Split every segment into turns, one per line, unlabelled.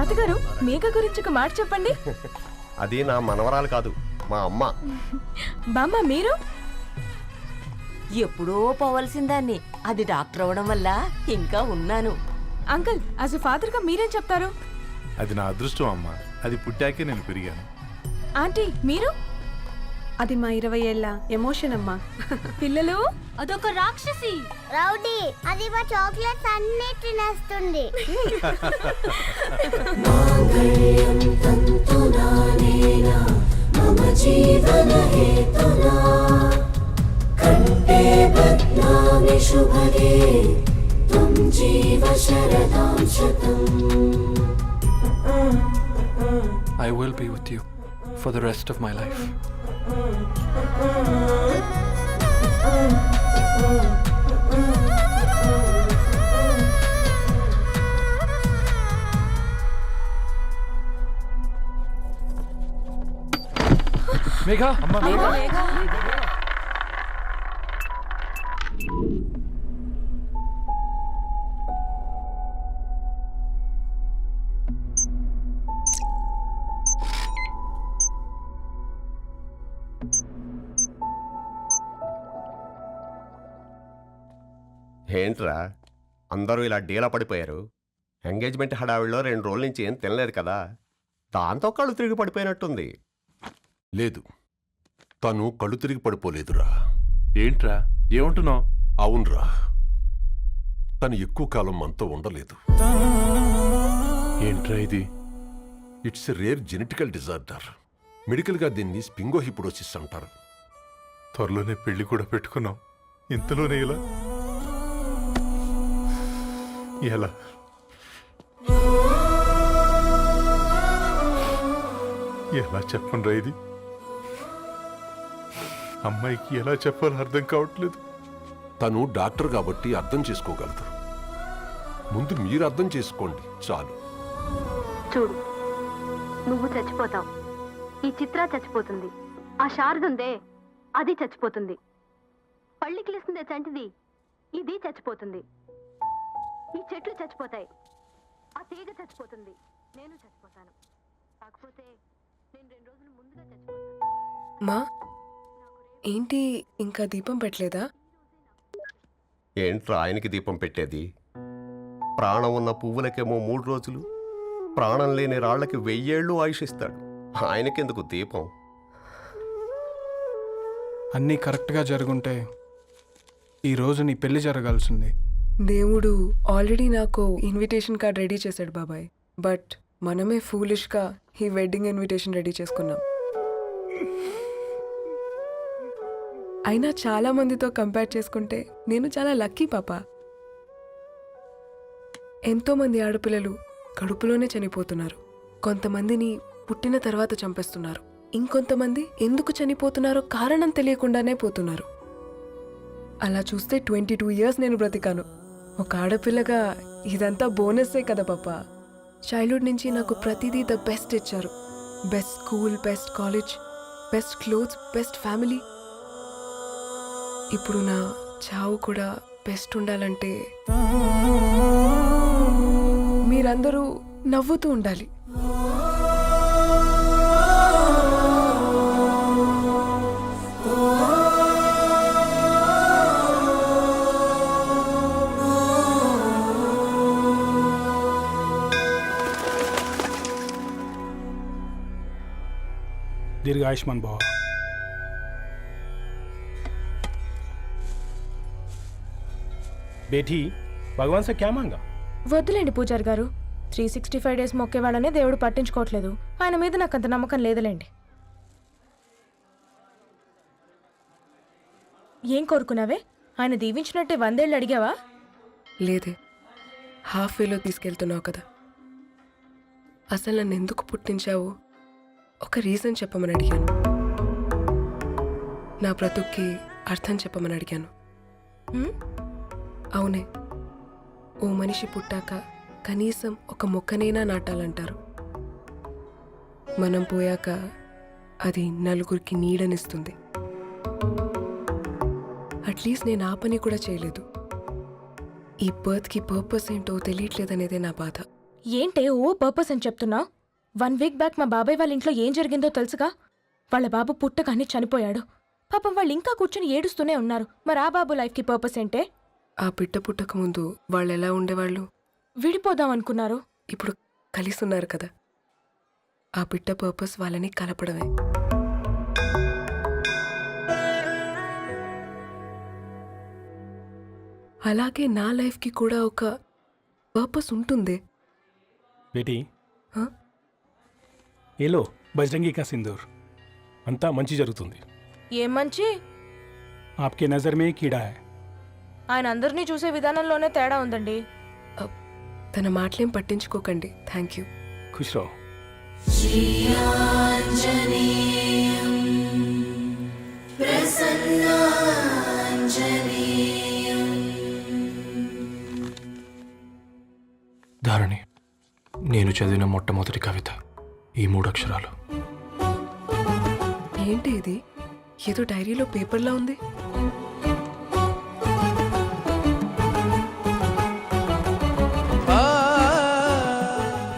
తాతగారు మేఘ గురించి ఒక మాట చెప్పండి.
అది నా మనవరాలు కాదు, మా అమ్మ.
బామ్మ మీరు?
ఎప్పుడో పోవలసిందాన్ని, అది డాక్టర్ అవడం వల్ల ఇంకా ఉన్నాను.
అంకుల్ యాజ్ ఎ ఫాదర్ గా మీరేం చెప్తారు?
అది నా అదృష్టం అమ్మా, అది పుట్టాకే నేను పెరిగాను.
ఆంటీ మీరు?
అది మా 20 ఏళ్ళ ఎమోషన్ అమ్మా.
పిల్లలు
అదొక రాక్షసి
రౌడీ, అది మా చాక్లెట్స్ అన్ని తినేస్తుంది.
I will be with you for the rest of my life. Megha!
ఏంట్రా అందరూ ఇలా డీలా పడిపోయారు? ఎంగేజ్మెంట్ హడావిడిలో 2 రోజుల నుంచి ఏం తినలేదు కదా, దాంతో కళ్ళు తిరిగి పడిపోయినట్టుంది.
లేదు, తను కళ్ళు తిరిగి పడిపోలేదురా.
ఏంట్రా ఏమంటున్నావు?
అవునరా, తను ఎక్కువ కాలం మనతో ఉండలేదు.
ఏంట్రా ఇది?
It's a rare genetical disorder. మెడికల్గా దీన్ని స్పింగోహిపోడోసిస్ అంటారు.
త్వరలోనే పెళ్లి కూడా పెట్టుకున్నాం, ఇంతలోనే ఇలా ఎలా? ఎలా చెప్పనురా ఇది? అమ్మాయికి ఎలా చెప్పాలో అర్థం కావట్లేదు.
తను డాక్టర్ కాబట్టి అర్థం చేసుకోగలదు. ముందు మీరు అర్థం చేసుకోండి చాలు.
చూడు, నువ్వు చచ్చిపోతావు, ఈ చిత్ర చచ్చిపోతుంది, ఆ శారదుందే అది చచ్చిపోతుంది, పళ్ళికిలిస్తుందే చంటిది ఇది చచ్చిపోతుంది, ఈ చెట్లు చచ్చిపోతాయి, ఆ తీగ చచ్చిపోతుంది, నేను చచ్చిపోతాను. కాకపోతే నేను 2 రోజులు ముందుగా చచ్చిపోతాను.
మా ఏంటి ఇంకా దీపం పెట్టలేదా?
ఏంట్రా ఆయనకి దీపం పెట్టేది? ప్రాణం ఉన్న పువ్వులకేమో 3 రోజులు, ప్రాణం లేని రాళ్లకి 1000 ఏళ్ళు ఆయుషిస్తాడు. ఆయనకెందుకు దీపం?
అన్నీ కరెక్ట్గా జరుగుంటే ఈరోజు నీ పెళ్లి జరగాల్సింది.
దేవుడు ఆల్రెడీ నాకు ఇన్విటేషన్ కార్డ్ రెడీ చేశాడు బాబాయ్. బట్ మనమే ఫూలిష్గా ఈ వెడ్డింగ్ ఇన్విటేషన్ రెడీ చేసుకున్నాం. అయినా చాలా మందితో కంపేర్ చేసుకుంటే నేను చాలా లక్కీ పాప. ఎంతోమంది ఆడపిల్లలు కడుపులోనే చనిపోతున్నారు, కొంతమందిని పుట్టిన తర్వాత చంపేస్తున్నారు, ఇంకొంతమంది ఎందుకు చనిపోతున్నారో కారణం తెలియకుండానే పోతున్నారు. అలా చూస్తే 22 ఇయర్స్ నేను బ్రతికాను. ఒక ఆడపిల్లగా ఇదంతా బోనస్సే కదా పాప. చైల్డ్హుడ్ నుంచి నాకు ప్రతిదీ ద బెస్ట్ ఇచ్చారు. Best school, best college, best clothes, best family. ఇప్పుడు నా చావు కూడా బెస్ట్ ఉండాలంటే మీరందరూ నవ్వుతూ ఉండాలి.
दीर्घ आयुष्मान भव.
बेटी भगवान से क्या मांगा?
వద్దులేండి పూజారి గారు, 365 డేస్ మొక్కేవాళ్ళనే దేవుడు పట్టించుకోవట్లేదు. ఆయన మీద నాకు అంత నమ్మకం లేదులేండి. ఏం కోరుకున్నావే? ఆయన దీవించినట్టే 100 ఏళ్ళు అడిగావా?
లేదే, హాఫ్ వేలో తీసుకెళ్తున్నావు కదా. అసలు నన్ను ఎందుకు పుట్టించావు ఒక రీజన్ చెప్పమని అడిగాను. నా బ్రతుక్కి అర్థం చెప్పమని అడిగాను. అవునే, ఓ మనిషి పుట్టాక కనీసం ఒక మొక్కనైనా నాటాలంటారు. మనం పోయాక అది నలుగురికి నీడనిస్తుంది. అట్లీస్ట్ నేను ఆ పని కూడా చేయలేదు. ఈ బర్త్కి పర్పస్ ఏంటో తెలియట్లేదనేదే నా బాధ.
ఏంటే ఓ పర్పస్ అని చెప్తున్నా? 1 వీక్ బ్యాక్ మా బాబాయ్ వాళ్ళ ఇంట్లో ఏం జరిగిందో తెలుసుగా? వాళ్ళ బాబు పుట్టగానే చనిపోయాడు. పాపం వాళ్ళు ఇంకా కూర్చొని ఏడుస్తూనే ఉన్నారు. మరి ఆ బాబు లైఫ్కి పర్పస్ ఏంటే?
ఆ బిడ్డ పుట్టక ముందు వాళ్ళు ఎలా ఉండేవాళ్ళు?
విడిపోదాం అనుకున్నారు.
ఇప్పుడు కలిసి ఉన్నారు కదా. ఆ బిడ్డ పర్పస్ వాళ్ళని కలపడమే. అలాగే నా లైఫ్కి కూడా ఒక పర్పస్ ఉంటుంది.
बेटी
హ?
ఏలో బజరంగి కా సింధూర్ అంతా మంచి జరుగుతుంది.
ఏం మంచి?
आपके नज़र में कीड़ा है.
ఆయన అందరినీ చూసే విధానంలోనే తేడా ఉందండి.
తన మాటలేం పట్టించుకోకండి. Thank you.
खुश रहो. ధారణి, నేను చదివిన మొట్టమొదటి కవిత ఈ 3 అక్షరాలు.
ఏంటి ఇది? ఏదో డైరీలో పేపర్లా ఉంది.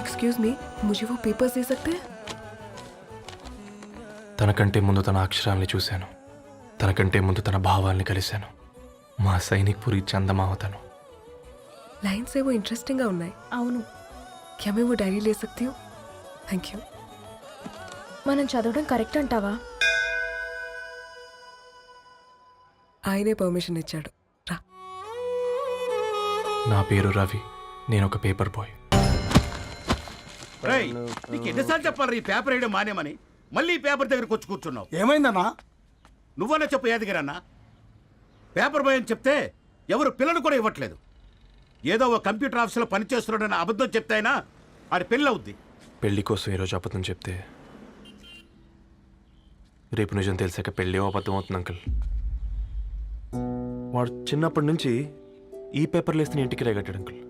एक्सक्यूज मी, मुझे वो पेपर्स दे सकते हैं?
తనకంటే ముందు తన అక్షరాల్ని చూశాను. తనకంటే ముందు తన భావాల్ని కలిశాను. మా సైనిక్ పురి చందమావతను.
लाइन्स है वो इंटरेस्टिंग గా ఉన్నాయి.
అవును,
क्या मैं वो डायरी ले सकती हूँ? Thank you.
మనం చదవడం కరెక్ట్ అంటావా?
ఆయనే పర్మిషన్ ఇచ్చాడు. రా.
నా పేరు రవి. నేను ఒక పేపర్ బాయ్.
నీకు ఎన్నిసార్లు చెప్పాలి ఈ పేపర్ వేయడం మానేమని? మళ్ళీ ఈ పేపర్ దగ్గరకు వచ్చి కూర్చున్నావు.
ఏమైందన్నా?
నువ్వన్నా చెప్పు యాదగిరన్నా. పేపర్ బాయ్ అని చెప్తే ఎవరు పిల్లలు కూడా ఇవ్వట్లేదు. ఏదో ఒక కంప్యూటర్ ఆఫీసులో పనిచేస్తున్నాడని అబద్ధం చెప్తే అయినా ఆడి పెళ్ళి అవుద్ది.
పెళ్లి కోసం ఈరోజు అబద్ధం చెప్తే రేపు నిజం తెలిసాక పెళ్ళి అబద్ధం అవుతుంది అంకుల్. వాడు చిన్నప్పటి నుంచి ఈ పేపర్లు వేస్తున్న ఇంటికి కట్టాడు అంకుల్.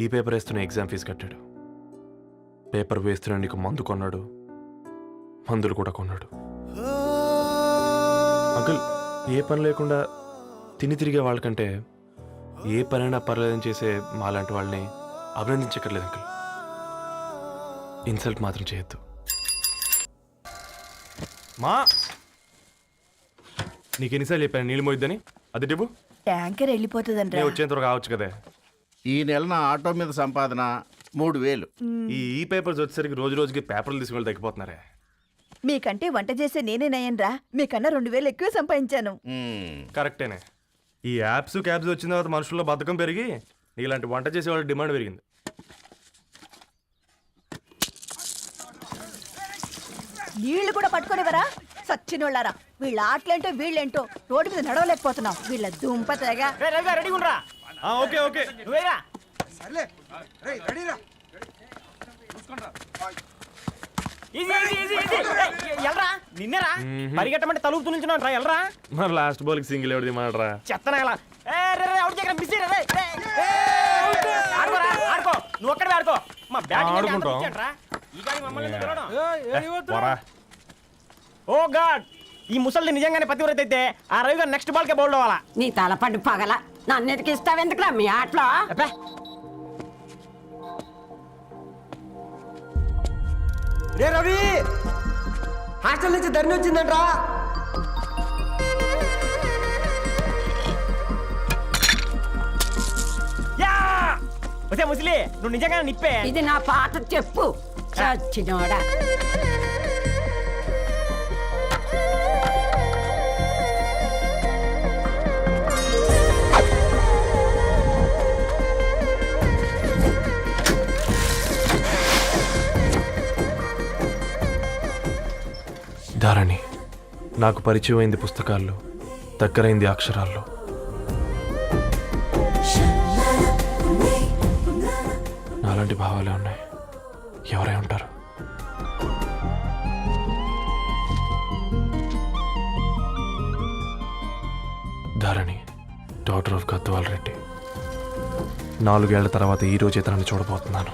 ఈ పేపర్ వేస్తున్న ఎగ్జామ్ ఫీజు కట్టాడు. పేపర్ వేస్తున్న నీకు మందు కొన్నాడు. మందులు కూడా కొన్నాడు. అంకుల్, ఏ పని లేకుండా తిని తిరిగే వాళ్ళకంటే ఏ పనైనా పర్లేదని చేసే మాలాంటి వాళ్ళని అభినందించక్కర్లేదు అంకుల్. ఇన్సల్ట్ మాత్రం చేయొద్దు. మా నీకెన్నిసార్లు చెప్పాను నీళ్ళు మోయిద్దని? అది డిబు
ట్యాంకర్ వెళ్ళిపోతుందండి.
నేను వచ్చేంత వరకు కావచ్చు కదా.
ఈ నెల నా ఆటో మీద సంపాదన 3000.
ఈ పేపర్స్ వచ్చేసరికి రోజు రోజుకి పేపర్లు తీసుకుని తగ్గిపోతున్నారే.
మీకంటే వంట చేసే నేనే నయ్యన్రా. మీకన్నా 2000 ఎక్కువ సంపాదించాను.
కరెక్టేనే. ఈ యాప్స్ క్యాబ్స్ వచ్చిన తర్వాత మనుషుల్లో బద్ధకం పెరిగి ఇలాంటి వంట చేసే వాళ్ళ డిమాండ్ పెరిగింది.
నీళ్లు కూడా పట్టుకునేవరా సచ్చినోళ్ళారా. వీళ్ళ ఆటలేంటో వీళ్ళేంటో రోడ్డు మీద నడవలేకపోతున్నాం. వీళ్ళ దుంప తెగ.
ఓకే ఓకే
నిన్నరా పరిగెట్టమంటే తలుపుతూ నుంచి ఎల్రా.
మరి లాస్ట్ బాల్ కి సింగిల్ ఎవరిది మాడరా?
చెత్తనా ఆడుకో, నువ్వు ఒక్కడే ఆడుకో. మా ఓ గాడ్, ఈ ముసలిది నిజంగానే పతివ్రత అయితే ఆ రవి గారు నెక్స్ట్ బాల్ కే బౌల్డ్ అవ్వాలా.
నీ తలపండు పగల నన్ను ఎదికి ఇస్తావెందుకురా మీ ఆటలో?
రే రవి, హాస్టల్ నుంచి ధరణి వచ్చిందంట్రా. వచ్చే ముసలి, నువ్వు నిజంగా నిప్పే.
ఇది నా పాత చెప్పు చచ్చినోడా.
ధారణి, నాకు పరిచయం అయింది పుస్తకాల్లో, దగ్గరైంది అక్షరాల్లో. నాలాంటి భావాలే ఉన్నాయి. ఎవరై ఉంటారు? Dharani, daughter of Gadwal Reddy. 4 ఏళ్ల తర్వాత ఈ రోజు ఇతనాన్ని చూడబోతున్నాను.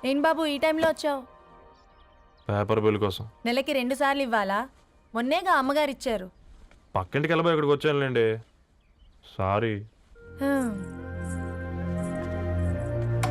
ఏం బాబు ఈ టైంలో వచ్చావు?
పేపర్ బిల్ కోసం.
నెలకి 2 సార్లు ఇవ్వాలా? మొన్నేగా అమ్మగారు ఇచ్చారు.
పక్కింటికి వెళ్ళబోయి ఇక్కడికి వచ్చానులేండి. సారీ.